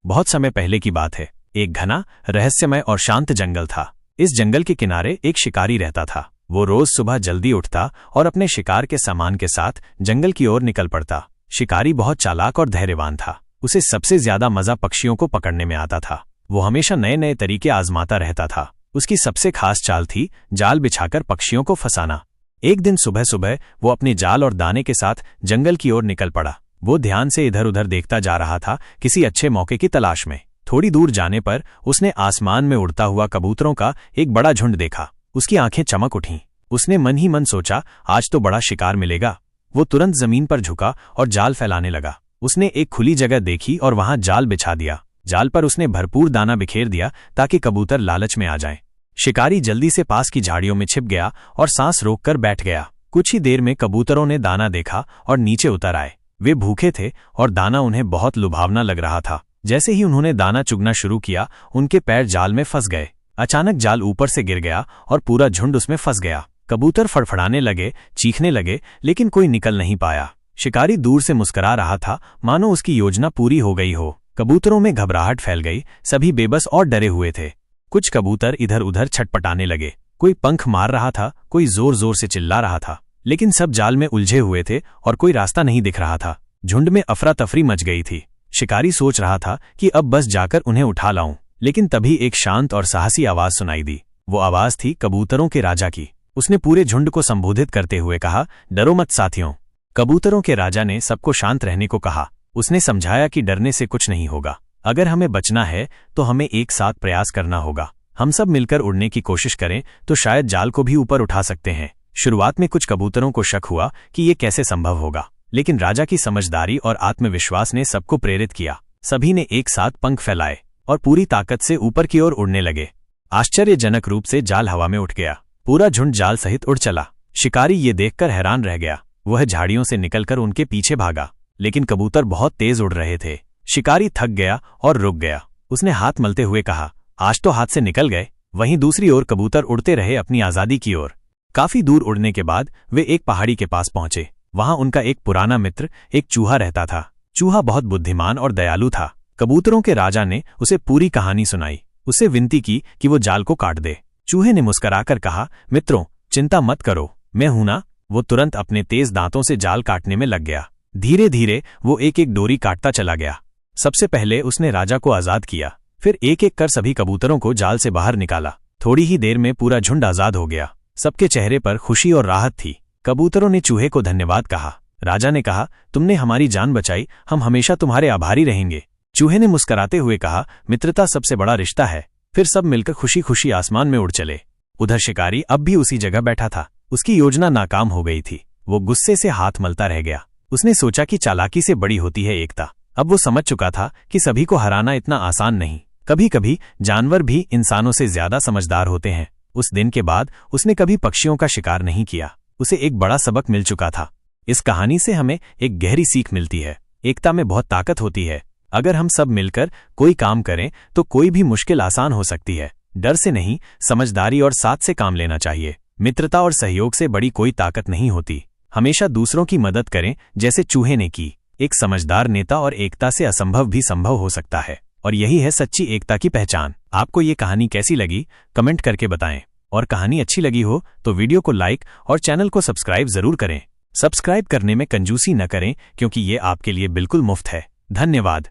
बहुत समय पहले की बात है। एक घना, रहस्यमय और शांत जंगल था। इस जंगल के किनारे एक शिकारी रहता था। वो रोज सुबह जल्दी उठता और अपने शिकार के सामान के साथ जंगल की ओर निकल पड़ता। शिकारी बहुत चालाक और धैर्यवान था। उसे सबसे ज्यादा मजा पक्षियों को पकड़ने में आता था। वो हमेशा नए नए तरीके आजमाता रहता था। उसकी सबसे खास चाल थी जाल बिछाकर पक्षियों को फंसाना। एक दिन सुबह सुबह वो अपने जाल और दाने के साथ जंगल की ओर निकल पड़ा। वो ध्यान से इधर उधर देखता जा रहा था, किसी अच्छे मौके की तलाश में। थोड़ी दूर जाने पर उसने आसमान में उड़ता हुआ कबूतरों का एक बड़ा झुंड देखा। उसकी आंखें चमक उठीं। उसने मन ही मन सोचा, आज तो बड़ा शिकार मिलेगा। वो तुरंत जमीन पर झुका और जाल फैलाने लगा। उसने एक खुली जगह देखी और वहां जाल बिछा दिया। जाल पर उसने भरपूर दाना बिखेर दिया ताकि कबूतर लालच में आ जाएं। शिकारी जल्दी से पास की झाड़ियों में छिप गया और सांस रोककर बैठ गया। कुछ ही देर में कबूतरों ने दाना देखा और नीचे उतर आए। वे भूखे थे और दाना उन्हें बहुत लुभावना लग रहा था। जैसे ही उन्होंने दाना चुगना शुरू किया, उनके पैर जाल में फंस गए। अचानक जाल ऊपर से गिर गया और पूरा झुंड उसमें फंस गया। कबूतर फड़फड़ाने लगे, चीखने लगे, लेकिन कोई निकल नहीं पाया। शिकारी दूर से मुस्कुरा रहा था, मानो उसकी योजना पूरी हो गई हो। कबूतरों में घबराहट फैल गई। सभी बेबस और डरे हुए थे। कुछ कबूतर इधर उधर छटपटाने लगे। कोई पंख मार रहा था, कोई जोर जोर से चिल्ला रहा था, लेकिन सब जाल में उलझे हुए थे और कोई रास्ता नहीं दिख रहा था। झुंड में अफरा तफरी मच गई थी। शिकारी सोच रहा था कि अब बस जाकर उन्हें उठा लाऊं, लेकिन तभी एक शांत और साहसी आवाज सुनाई दी। वो आवाज थी कबूतरों के राजा की। उसने पूरे झुंड को संबोधित करते हुए कहा, डरो मत साथियों। कबूतरों के राजा ने सबको शांत रहने को कहा। उसने समझाया कि डरने से कुछ नहीं होगा। अगर हमें बचना है तो हमें एक साथ प्रयास करना होगा। हम सब मिलकर उड़ने की कोशिश करें तो शायद जाल को भी ऊपर उठा सकते हैं। शुरुआत में कुछ कबूतरों को शक हुआ कि ये कैसे संभव होगा, लेकिन राजा की समझदारी और आत्मविश्वास ने सबको प्रेरित किया। सभी ने एक साथ पंख फैलाए और पूरी ताकत से ऊपर की ओर उड़ने लगे। आश्चर्यजनक रूप से जाल हवा में उठ गया। पूरा झुंड जाल सहित उड़ चला। शिकारी ये देखकर हैरान रह गया। वह झाड़ियों से निकलकर उनके पीछे भागा, लेकिन कबूतर बहुत तेज उड़ रहे थे। शिकारी थक गया और रुक गया। उसने हाथ मलते हुए कहा, आज तो हाथ से निकल गए। वहीं दूसरी ओर कबूतर उड़ते रहे अपनी आजादी की ओर। काफी दूर उड़ने के बाद वे एक पहाड़ी के पास पहुंचे। वहां उनका एक पुराना मित्र, एक चूहा रहता था। चूहा बहुत बुद्धिमान और दयालु था। कबूतरों के राजा ने उसे पूरी कहानी सुनाई। उसे विनती की कि वो जाल को काट दे। चूहे ने मुस्कुराकर कहा, मित्रों, चिंता मत करो, मैं हूं ना। वो तुरंत अपने तेज दांतों से जाल काटने में लग गया। धीरे धीरे वो एक एक डोरी काटता चला गया। सबसे पहले उसने राजा को आजाद किया, फिर एक एक कर सभी कबूतरों को जाल से बाहर निकाला। थोड़ी ही देर में पूरा झुंड आजाद हो गया। सबके चेहरे पर खुशी और राहत थी। कबूतरों ने चूहे को धन्यवाद कहा। राजा ने कहा, तुमने हमारी जान बचाई, हम हमेशा तुम्हारे आभारी रहेंगे। चूहे ने मुस्कुराते हुए कहा, मित्रता सबसे बड़ा रिश्ता है। फिर सब मिलकर खुशी खुशी आसमान में उड़ चले। उधर शिकारी अब भी उसी जगह बैठा था। उसकी योजना नाकाम हो गई थी। वो गुस्से से हाथ मलता रह गया। उसने सोचा कि चालाकी से बड़ी होती है एकता। अब वो समझ चुका था कि सभी को हराना इतना आसान नहीं। कभी कभी जानवर भी इंसानों से ज्यादा समझदार होते हैं। उस दिन के बाद उसने कभी पक्षियों का शिकार नहीं किया। उसे एक बड़ा सबक मिल चुका था। इस कहानी से हमें एक गहरी सीख मिलती है। एकता में बहुत ताकत होती है। अगर हम सब मिलकर कोई काम करें तो कोई भी मुश्किल आसान हो सकती है। डर से नहीं, समझदारी और साथ से काम लेना चाहिए। मित्रता और सहयोग से बड़ी कोई ताकत नहीं होती। हमेशा दूसरों की मदद करें, जैसे चूहे ने की। एक समझदार नेता और एकता से असंभव भी संभव हो सकता है, और यही है सच्ची एकता की पहचान। आपको ये कहानी कैसी लगी, कमेंट करके बताएं। और कहानी अच्छी लगी हो तो वीडियो को लाइक और चैनल को सब्सक्राइब जरूर करें। सब्सक्राइब करने में कंजूसी न करें, क्योंकि ये आपके लिए बिल्कुल मुफ्त है। धन्यवाद।